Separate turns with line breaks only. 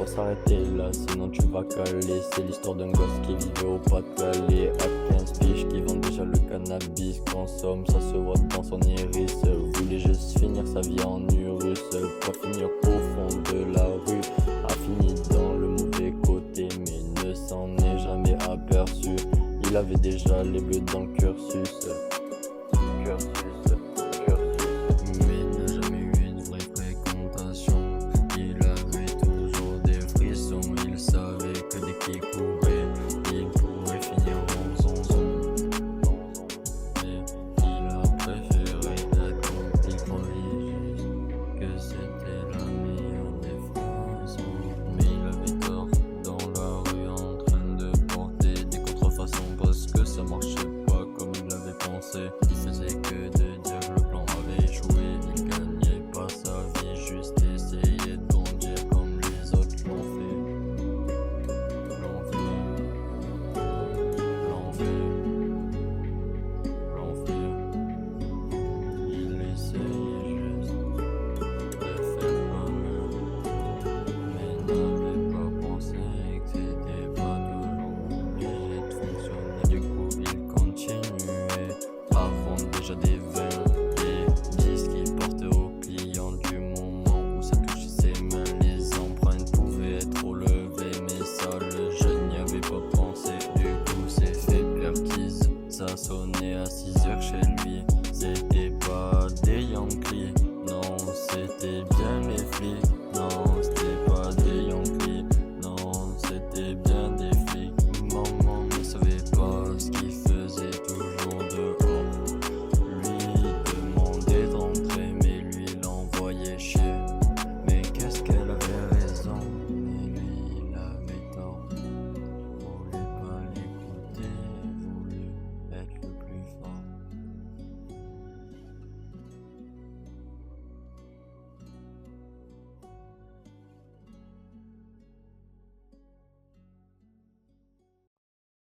pas s'arrêter là, sinon tu vas caler. C'est l'histoire d'un gosse qui vivait au Pas-de-Calais. À 15 piges qui vend déjà le cannabis. Consomme, ça se voit dans son iris. Voulait juste finir sa vie en Urus. Pas finir au fond de la rue. A fini dans le mauvais côté, mais ne s'en est jamais aperçu. Il avait déjà les bleus dans le cursus. Mais n'a jamais eu de vraie fréquentation. Il avait toujours des frissons. Il savait que dès qu'il courait, il pourrait finir en zonzon. Et il a préféré être con. Il croyait juste que c'était la meilleure des façons. Mais il avait tort dans la rue en train de porter des contrefaçons parce que ça marchait pas comme il l'avait pensé. Il faisait que de dire que le plan avait échoué. Il gagnait pas sa vie, juste essayait de bondir comme les autres l'ont fait. Il essayait juste de faire comme eux, mais n'avait pas pensé que c'était pas toujours obligé de fonctionner. Du coup il continuait à vendre déjà des vins, des disques qui portaient aux clients. Du moment où ça touchait ses mains, les empreintes pouvaient être relevées, mais ça le jeune n'y avait pas pensé. Du coup s'est fait perquise, ça sonnait à 6 heures chez lui. C'était